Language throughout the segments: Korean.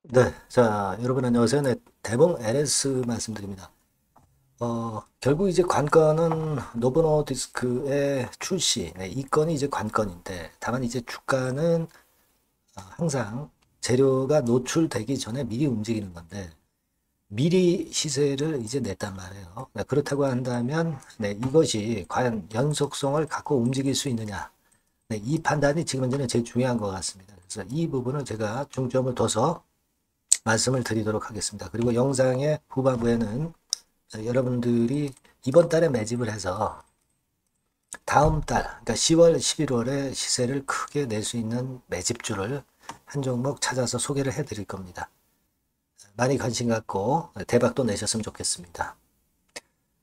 네, 자, 여러분 안녕하세요. 네, 대봉 LS 말씀드립니다. 결국 이제 관건은 노브노디스크의 출시, 네, 이 건이 이제 관건인데, 다만 이제 주가는 항상 재료가 노출되기 전에 미리 움직이는 건데, 미리 시세를 이제 냈단 말이에요. 네, 그렇다고 한다면, 네, 이것이 과연 연속성을 갖고 움직일 수 있느냐, 네, 이 판단이 지금 현재는 제일 중요한 것 같습니다. 그래서 이 부분을 제가 중점을 둬서 말씀을 드리도록 하겠습니다. 그리고 영상의 후반부에는 여러분들이 이번 달에 매집을 해서 다음 달, 그러니까 10월, 11월에 시세를 크게 낼 수 있는 매집주를 한 종목 찾아서 소개를 해드릴 겁니다. 많이 관심 갖고 대박도 내셨으면 좋겠습니다.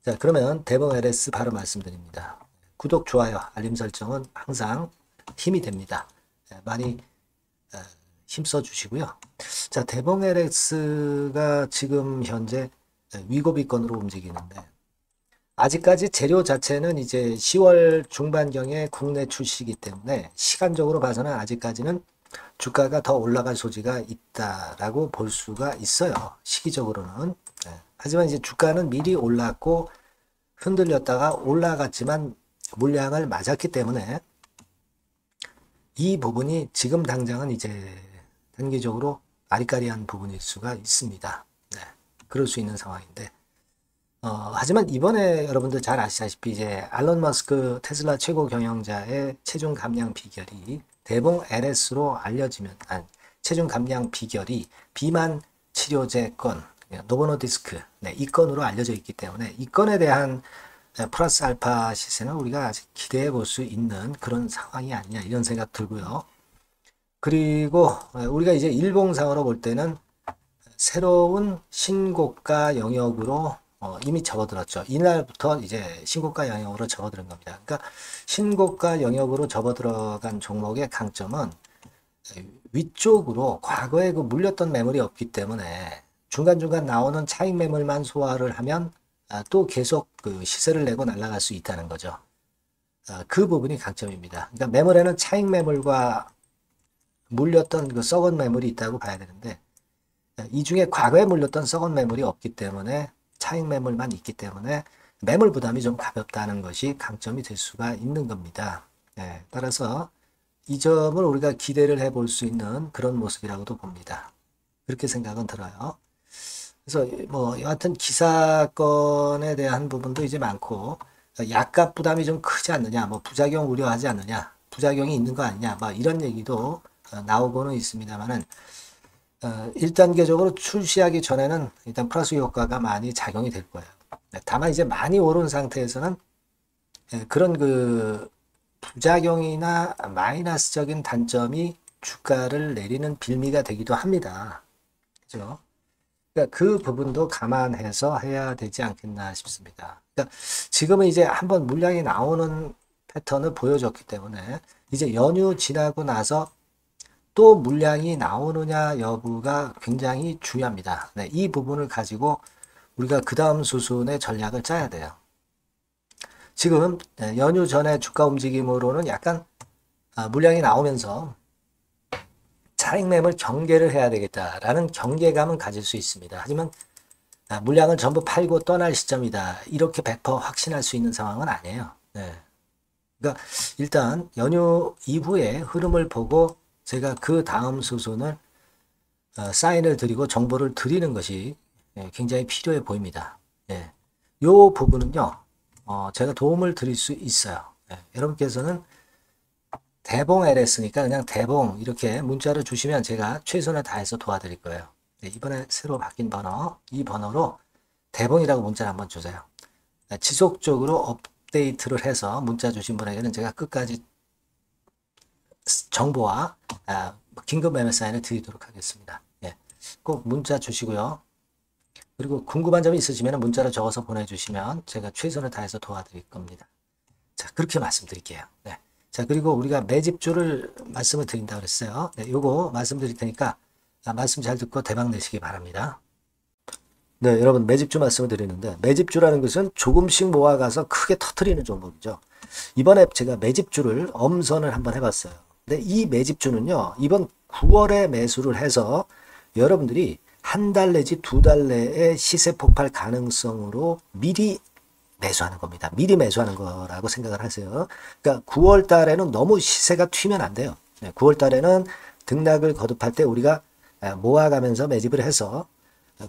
자, 그러면 대봉 LS 바로 말씀드립니다. 구독, 좋아요, 알림 설정은 항상 힘이 됩니다. 많이 힘써 주시고요. 자, 대봉 LX가 지금 현재 위고비권으로 움직이는데 아직까지 재료 자체는 이제 10월 중반경에 국내 출시이기 때문에 시간적으로 봐서는 아직까지는 주가가 더 올라갈 소지가 있다라고 볼 수가 있어요. 시기적으로는. 네. 하지만 이제 주가는 미리 올랐고 흔들렸다가 올라갔지만 물량을 맞았기 때문에 이 부분이 지금 당장은 이제 단기적으로 아리까리한 부분일 수가 있습니다. 네. 그럴 수 있는 상황인데 하지만 이번에 여러분들 잘 아시다시피 이제 알론 머스크 테슬라 최고 경영자의 체중 감량 비결이 대봉 LS로 알려지면 체중 감량 비결이 비만 치료제 건 노보노디스크 네, 이 건으로 알려져 있기 때문에 이 건에 대한 플러스 알파 시세는 우리가 아직 기대해 볼 수 있는 그런 상황이 아니냐 이런 생각 들고요. 그리고 우리가 이제 일봉상으로 볼 때는 새로운 신고가 영역으로 이미 접어들었죠. 이날부터 이제 신고가 영역으로 접어드는 겁니다. 그러니까 신고가 영역으로 접어들어간 종목의 강점은 위쪽으로 과거에 그 물렸던 매물이 없기 때문에 중간중간 나오는 차익 매물만 소화를 하면 또 계속 그 시세를 내고 날아갈 수 있다는 거죠. 그 부분이 강점입니다. 그러니까 매물에는 차익 매물과 물렸던 그 썩은 매물이 있다고 봐야 되는데 이 중에 과거에 물렸던 썩은 매물이 없기 때문에 차익 매물만 있기 때문에 매물 부담이 좀 가볍다는 것이 강점이 될 수가 있는 겁니다. 네, 따라서 이 점을 우리가 기대를 해볼 수 있는 그런 모습이라고도 봅니다. 그렇게 생각은 들어요. 그래서 뭐 여하튼 기사건에 대한 부분도 이제 많고 약값 부담이 좀 크지 않느냐, 뭐 부작용 우려하지 않느냐, 부작용이 있는 거 아니냐, 뭐 이런 얘기도 나오고는 있습니다만은 1단계적으로 출시하기 전에는 일단 플러스 효과가 많이 작용이 될 거예요. 네, 다만 이제 많이 오른 상태에서는 그런 그 부작용이나 마이너스적인 단점이 주가를 내리는 빌미가 되기도 합니다. 그죠? 그러니까 그 부분도 감안해서 해야 되지 않겠나 싶습니다. 그러니까 지금은 이제 한번 물량이 나오는 패턴을 보여줬기 때문에 이제 연휴 지나고 나서 또 물량이 나오느냐 여부가 굉장히 중요합니다. 네, 이 부분을 가지고 우리가 그 다음 수순의 전략을 짜야 돼요. 지금 연휴 전에 주가 움직임으로는 약간 물량이 나오면서 차익 매물 경계를 해야 되겠다라는 경계감은 가질 수 있습니다. 하지만 물량을 전부 팔고 떠날 시점이다. 이렇게 100% 확신할 수 있는 상황은 아니에요. 네. 그러니까 일단 연휴 이후에 흐름을 보고 제가 그 다음 수순을 사인을 드리고 정보를 드리는 것이 굉장히 필요해 보입니다. 예. 요 부분은요, 제가 도움을 드릴 수 있어요. 예. 여러분께서는 대봉 LS니까 그냥 대봉 이렇게 문자를 주시면 제가 최선을 다해서 도와드릴 거예요. 네, 이번에 새로 바뀐 번호, 이 번호로 대봉이라고 문자를 한번 주세요. 지속적으로 업데이트를 해서 문자 주신 분에게는 제가 끝까지 정보와 긴급 매매 사인을 드리도록 하겠습니다. 예, 꼭 문자 주시고요. 그리고 궁금한 점이 있으시면 문자로 적어서 보내주시면 제가 최선을 다해서 도와드릴 겁니다. 자, 그렇게 말씀드릴게요. 네. 자, 그리고 우리가 매집주를 말씀을 드린다고 그랬어요. 네, 요거 말씀드릴 테니까 말씀 잘 듣고 대박 내시기 바랍니다. 네, 여러분 매집주 말씀을 드리는데 매집주라는 것은 조금씩 모아가서 크게 터트리는 종목이죠. 이번에 제가 매집주를 엄선을 한번 해봤어요. 근데 이 매집주는요, 이번 9월에 매수를 해서 여러분들이 한 달 내지 두 달 내에 시세 폭발 가능성으로 미리 매수하는 겁니다. 미리 매수하는 거라고 생각을 하세요. 그러니까 9월 달에는 너무 시세가 튀면 안 돼요. 9월 달에는 등락을 거듭할 때 우리가 모아가면서 매집을 해서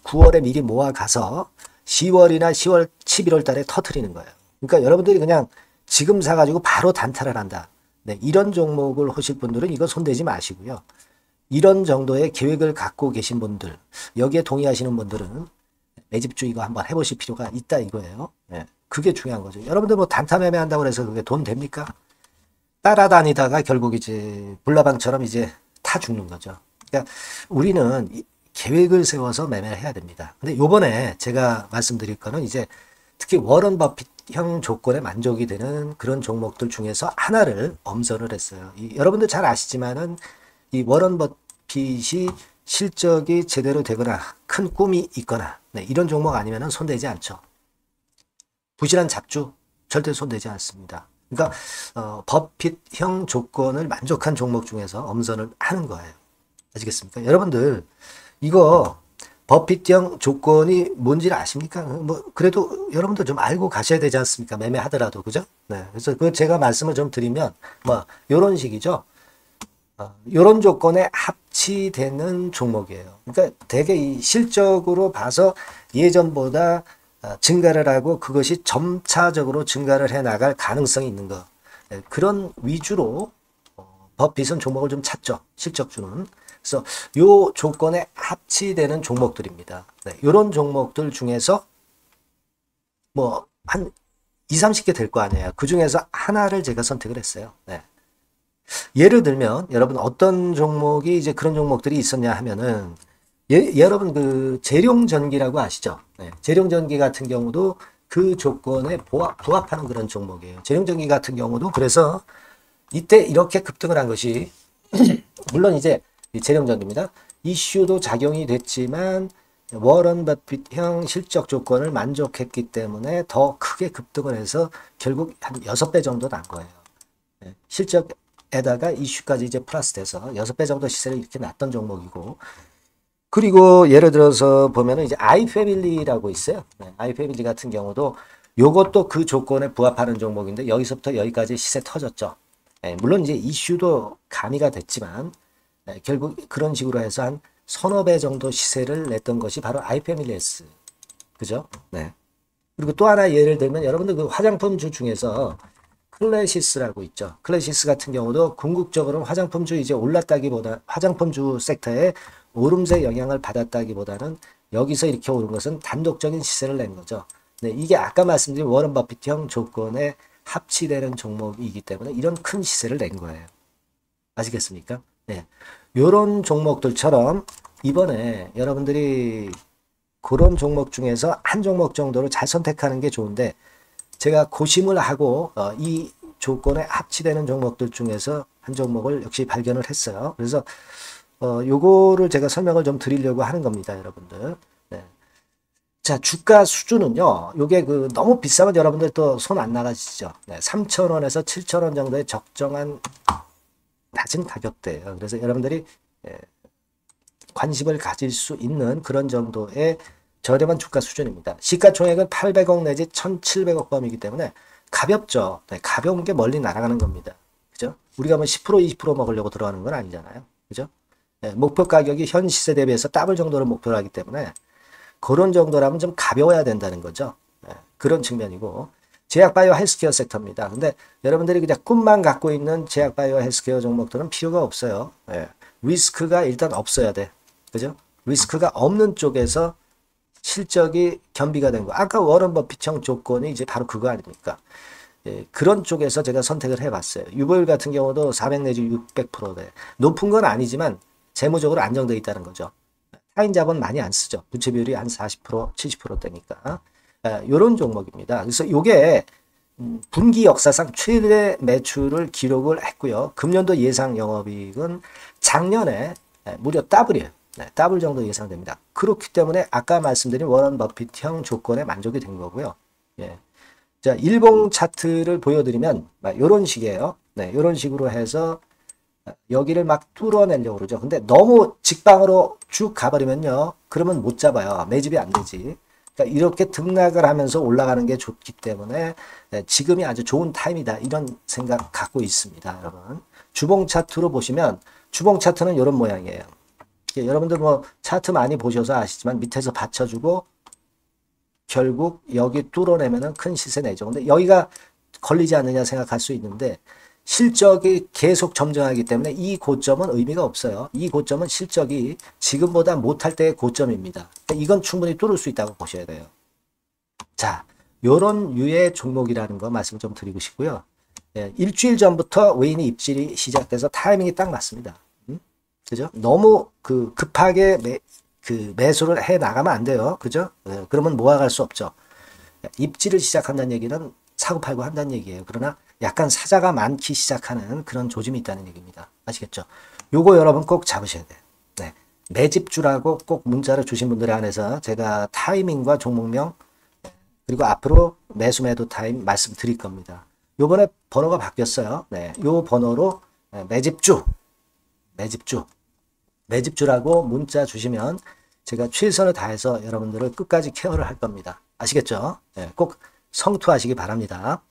9월에 미리 모아가서 10월이나 10월, 11월 달에 터트리는 거예요. 그러니까 여러분들이 그냥 지금 사가지고 바로 단타를 한다. 네, 이런 종목을 하실 분들은 이거 손대지 마시고요. 이런 정도의 계획을 갖고 계신 분들, 여기에 동의하시는 분들은 매집주 이거 한번 해보실 필요가 있다 이거예요. 네, 그게 중요한 거죠. 여러분들 뭐 단타 매매한다고 해서 그게 돈 됩니까? 따라다니다가 결국 이제 불나방처럼 이제 타 죽는 거죠. 그러니까 우리는 계획을 세워서 매매를 해야 됩니다. 근데 요번에 제가 말씀드릴 거는 이제 특히 워런 버핏형 조건에 만족이 되는 그런 종목들 중에서 하나를 엄선을 했어요. 여러분들 잘 아시지만은 이 워런 버핏이 실적이 제대로 되거나 큰 꿈이 있거나 네, 이런 종목 아니면은 손대지 않죠. 부실한 잡주 절대 손대지 않습니다. 그러니까 버핏형 조건을 만족한 종목 중에서 엄선을 하는 거예요. 아시겠습니까? 여러분들 이거 버핏형 조건이 뭔지를 아십니까? 뭐 그래도 여러분들 좀 알고 가셔야 되지 않습니까? 매매하더라도 그죠? 네. 그래서 그 제가 말씀을 좀 드리면 뭐 이런 식이죠. 이런 조건에 합치되는 종목이에요. 그러니까 되게 이 실적으로 봐서 예전보다 증가를 하고 그것이 점차적으로 증가를 해 나갈 가능성이 있는 거. 네, 그런 위주로 버핏은 종목을 좀 찾죠. 실적주는. 그래서 요 조건에 합치되는 종목들입니다. 네, 이런 종목들 중에서 뭐 한 20, 30개 될 거 아니에요. 그 중에서 하나를 제가 선택을 했어요. 네. 예를 들면 여러분 어떤 종목이 이제 그런 종목들이 있었냐 하면은 여러분 그 재룡전기라고 아시죠? 네, 재룡전기 같은 경우도 그 조건에 부합하는 그런 종목이에요. 재룡전기 같은 경우도 그래서 이때 이렇게 급등을 한 것이 물론 이제 재룡전기입니다. 이슈도 작용이 됐지만 워런 버핏형 실적 조건을 만족했기 때문에 더 크게 급등을 해서 결국 한 6배 정도 난 거예요. 네, 실적에다가 이슈까지 이제 플러스 돼서 6배 정도 시세를 이렇게 났던 종목이고 그리고 예를 들어서 보면은 이제 아이패밀리라고 있어요. 네, 아이패밀리 같은 경우도 요것도 그 조건에 부합하는 종목인데 여기서부터 여기까지 시세 터졌죠. 네, 물론 이제 이슈도 가미가 됐지만 네, 결국 그런 식으로 해서 한 서너 배 정도 시세를 냈던 것이 바로 아이패밀리에스. 그죠? 네. 그리고 또 하나 예를 들면 여러분들 그 화장품주 중에서 클래시스라고 있죠. 클래시스 같은 경우도 궁극적으로 화장품주 이제 올랐다기보다 화장품주 섹터에 오름세 영향을 받았다기보다는 여기서 이렇게 오른 것은 단독적인 시세를 낸 거죠. 네, 이게 아까 말씀드린 워런 버핏형 조건에 합치되는 종목이기 때문에 이런 큰 시세를 낸 거예요. 아시겠습니까? 네. 요런 종목들처럼 이번에 여러분들이 그런 종목 중에서 한 종목 정도로 잘 선택하는 게 좋은데 제가 고심을 하고 이 조건에 합치되는 종목들 중에서 한 종목을 역시 발견을 했어요. 그래서 요거를 제가 설명을 좀 드리려고 하는 겁니다, 여러분들. 네. 자, 주가 수준은요. 요게 그 너무 비싸면 여러분들 또 손 안 나가시죠. 네, 3,000원에서 7,000원 정도의 적정한 낮은 가격대예요. 그래서 여러분들이 관심을 가질 수 있는 그런 정도의 저렴한 주가 수준입니다. 시가총액은 800억 내지 1,700억 범이기 때문에 가볍죠. 네, 가벼운 게 멀리 날아가는 겁니다. 그죠? 우리가 뭐 10% 20% 먹으려고 들어가는 건 아니잖아요. 그죠? 네, 목표 가격이 현 시세 대비해서 더블 정도를 목표로 하기 때문에 그런 정도라면 좀 가벼워야 된다는 거죠. 네, 그런 측면이고 제약바이오 헬스케어 섹터입니다. 근데 여러분들이 그냥 꿈만 갖고 있는 제약바이오 헬스케어 종목들은 필요가 없어요. 네, 리스크가 일단 없어야 돼. 그죠? 리스크가 없는 쪽에서 실적이 겸비가 된 거. 아까 워런 버핏형 조건이 이제 바로 그거 아닙니까? 예, 그런 쪽에서 제가 선택을 해봤어요. 유보율 같은 경우도 400 내지 600%대. 높은 건 아니지만 재무적으로 안정되어 있다는 거죠. 타인 자본 많이 안 쓰죠. 부채 비율이 한 40%, 70%대니까. 이런 종목입니다. 그래서 이게 분기 역사상 최대 매출을 기록을 했고요. 금년도 예상 영업이익은 작년에 무려 더블이에요. 네, 더블 정도 예상됩니다. 그렇기 때문에 아까 말씀드린 워런 버핏형 조건에 만족이 된 거고요. 예. 자, 일봉 차트를 보여드리면 이런 식이에요. 네, 이런 식으로 해서 여기를 막 뚫어내려고 그러죠. 근데 너무 직방으로 쭉 가버리면요. 그러면 못 잡아요. 매집이 안 되지. 그러니까 이렇게 등락을 하면서 올라가는 게 좋기 때문에 지금이 아주 좋은 타임이다. 이런 생각 갖고 있습니다. 여러분. 주봉 차트로 보시면 주봉 차트는 이런 모양이에요. 여러분들 뭐 차트 많이 보셔서 아시지만 밑에서 받쳐주고 결국 여기 뚫어내면은 큰 시세 내죠. 근데 여기가 걸리지 않느냐 생각할 수 있는데 실적이 계속 점증하기 때문에 이 고점은 의미가 없어요. 이 고점은 실적이 지금보다 못할 때의 고점입니다. 이건 충분히 뚫을 수 있다고 보셔야 돼요. 자, 요런 유의 종목이라는 거 말씀 좀 드리고 싶고요. 예, 일주일 전부터 외인의 입질이 시작돼서 타이밍이 딱 맞습니다. 그죠? 너무 급하게 매수를 해 나가면 안 돼요. 그죠? 예, 그러면 모아갈 수 없죠. 입질을 시작한다는 얘기는 사고 팔고 한다는 얘기예요. 그러나 약간 사자가 많기 시작하는 그런 조짐이 있다는 얘기입니다. 아시겠죠? 요거 여러분 꼭 잡으셔야 돼요. 네. 매집주라고 꼭 문자를 주신 분들에 한해서 제가 타이밍과 종목명 그리고 앞으로 매수 매도 타임 말씀드릴 겁니다. 요번에 번호가 바뀌었어요. 네. 요 번호로 매집주라고 문자 주시면 제가 최선을 다해서 여러분들을 끝까지 케어를 할 겁니다. 아시겠죠? 네. 꼭 성투하시기 바랍니다.